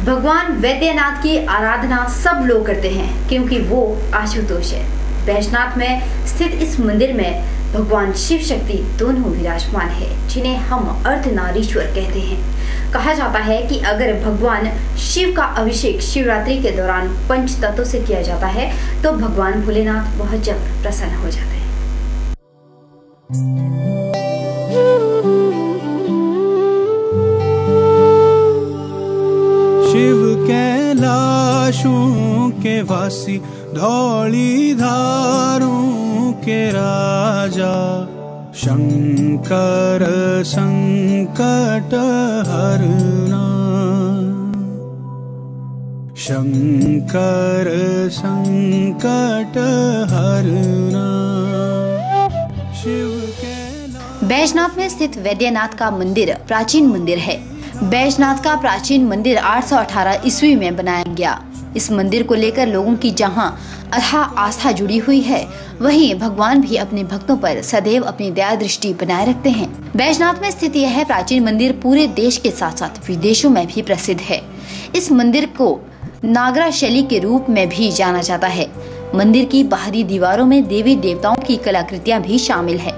भगवान वैद्यनाथ की आराधना सब लोग करते हैं क्योंकि वो आशुतोष है। बैजनाथ में स्थित इस मंदिर में भगवान शिव शक्ति दोनों विराजमान है, जिन्हें हम अर्धनारीश्वर कहते हैं। कहा जाता है कि अगर भगवान शिव का अभिषेक शिवरात्रि के दौरान पंच तत्वों से किया जाता है तो भगवान भोलेनाथ बहुत जल्द प्रसन्न हो जाते हैं। शिव कैलाशों के वासी, धौली धारों के राजा, शंकर संकट हरना, शंकर संकट हरना। शिव बैजनाथ में स्थित वैद्यनाथ का मंदिर प्राचीन मंदिर है। बैजनाथ का प्राचीन मंदिर 818 ईस्वी में बनाया गया। इस मंदिर को लेकर लोगों की जहां अथाह आस्था जुड़ी हुई है, वहीं भगवान भी अपने भक्तों पर सदैव अपनी दया दृष्टि बनाए रखते हैं। बैजनाथ में स्थित यह प्राचीन मंदिर पूरे देश के साथ साथ विदेशों में भी प्रसिद्ध है। इस मंदिर को नागरा शैली के रूप में भी जाना जाता है। मंदिर की बाहरी दीवारों में देवी देवताओं की कलाकृतियां भी शामिल है,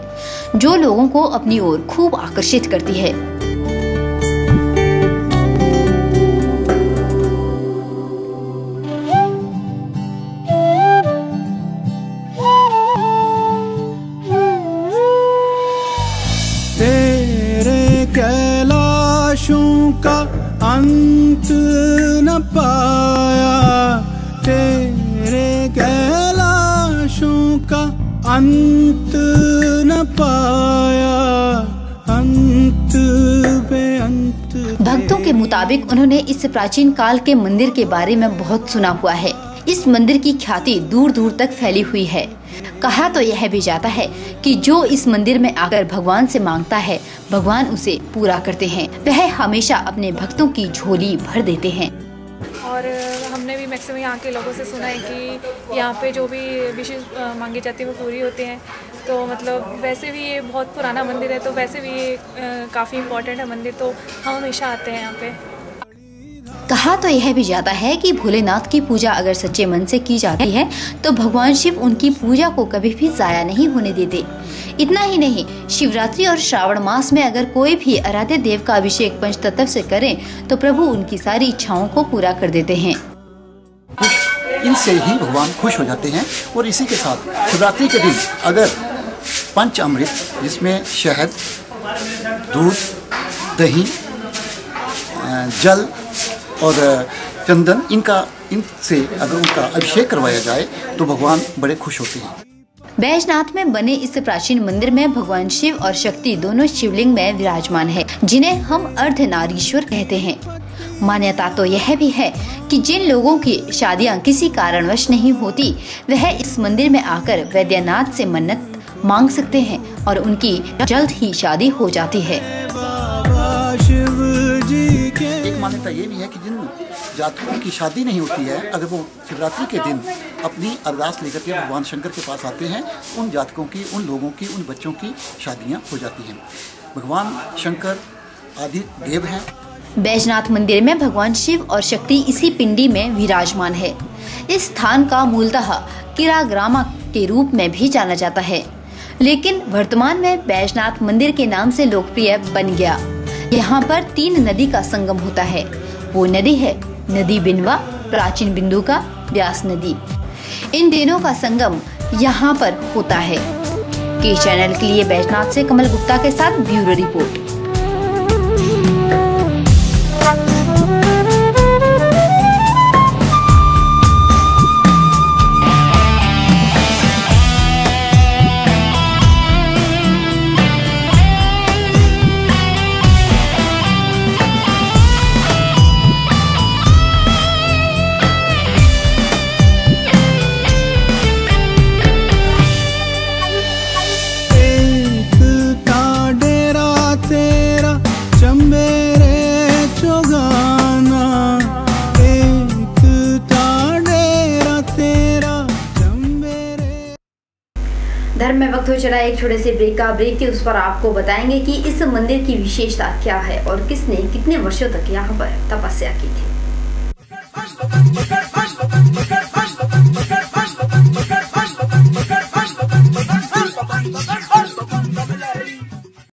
जो लोगों को अपनी ओर खूब आकर्षित करती है। तेरे कैलाशों का अंत न पाया, तेरे कैलाशों का अंत न पाया, अंत पे अंत। भक्तों के मुताबिक उन्होंने इस प्राचीन काल के मंदिर के बारे में बहुत सुना हुआ है। इस मंदिर की ख्याति दूर दूर तक फैली हुई है। कहा तो यह भी जाता है कि जो इस मंदिर में आकर भगवान से मांगता है, भगवान उसे पूरा करते हैं। वह हमेशा अपने भक्तों की झोली भर देते हैं। और हमने भी मैक्सिमम यहाँ के लोगों से सुना है कि यहाँ पे जो भी विशेष मांगी जाती है वो पूरी होती हैं। तो मतलब वैसे भी ये बहुत पुराना मंदिर है, तो वैसे भी ये काफ़ी इम्पोर्टेंट है मंदिर, तो हम हमेशा आते हैं यहाँ पे। कहा तो यह भी जाता है कि भोलेनाथ की पूजा अगर सच्चे मन से की जाती है तो भगवान शिव उनकी पूजा को कभी भी जाया नहीं होने देते। इतना ही नहीं, शिवरात्रि और श्रावण मास में अगर कोई भी आराध्य देव का अभिषेक पंचतत्व से करें तो प्रभु उनकी सारी इच्छाओं को पूरा कर देते हैं। इनसे ही भगवान खुश हो जाते हैं। और इसी के साथ शिवरात्रि के दिन अगर पंच अमृत, जिसमें शहद, दूध, दही, जल और चंदन, इनसे अगर उनका अभिषेक करवाया जाए तो भगवान बड़े खुश होते हैं। बैजनाथ में बने इस प्राचीन मंदिर में भगवान शिव और शक्ति दोनों शिवलिंग में विराजमान है, जिन्हें हम अर्धनारीश्वर कहते हैं। मान्यता तो यह भी है कि जिन लोगों की शादियां किसी कारणवश नहीं होती, वह इस मंदिर में आकर वैद्यनाथ से मन्नत मांग सकते हैं और उनकी जल्द ही शादी हो जाती है। एक मान्यता ये भी है कि जिन जातकों की शादी नहीं होती है, अगर वो शिवरात्रि के दिन अपनी अरदास लेकर के भगवान शंकर के पास आते हैं, उन जातकों की, उन लोगों की, उन बच्चों की शादियां हो जाती हैं। भगवान शंकर आदि देव हैं। बैजनाथ मंदिर में भगवान शिव और शक्ति इसी पिंडी में विराजमान है। इस स्थान का मूलतः किराग्रामा के रूप में भी जाना जाता है, लेकिन वर्तमान में बैजनाथ मंदिर के नाम से लोकप्रिय बन गया। यहाँ पर 3 नदी का संगम होता है। वो नदी है नदी बिनवा, प्राचीन बिंदु का, व्यास नदी। इन तीनों का संगम यहाँ पर होता है। के चैनल के लिए बैजनाथ से कमल गुप्ता के साथ ब्यूरो रिपोर्ट। धर्म में वक्त हो चला एक छोटे से ब्रेक का। ब्रेक के उस पर आपको बताएंगे कि इस मंदिर की विशेषता क्या है और किसने कितने वर्षों तक यहाँ पर तपस्या की थी। Bye.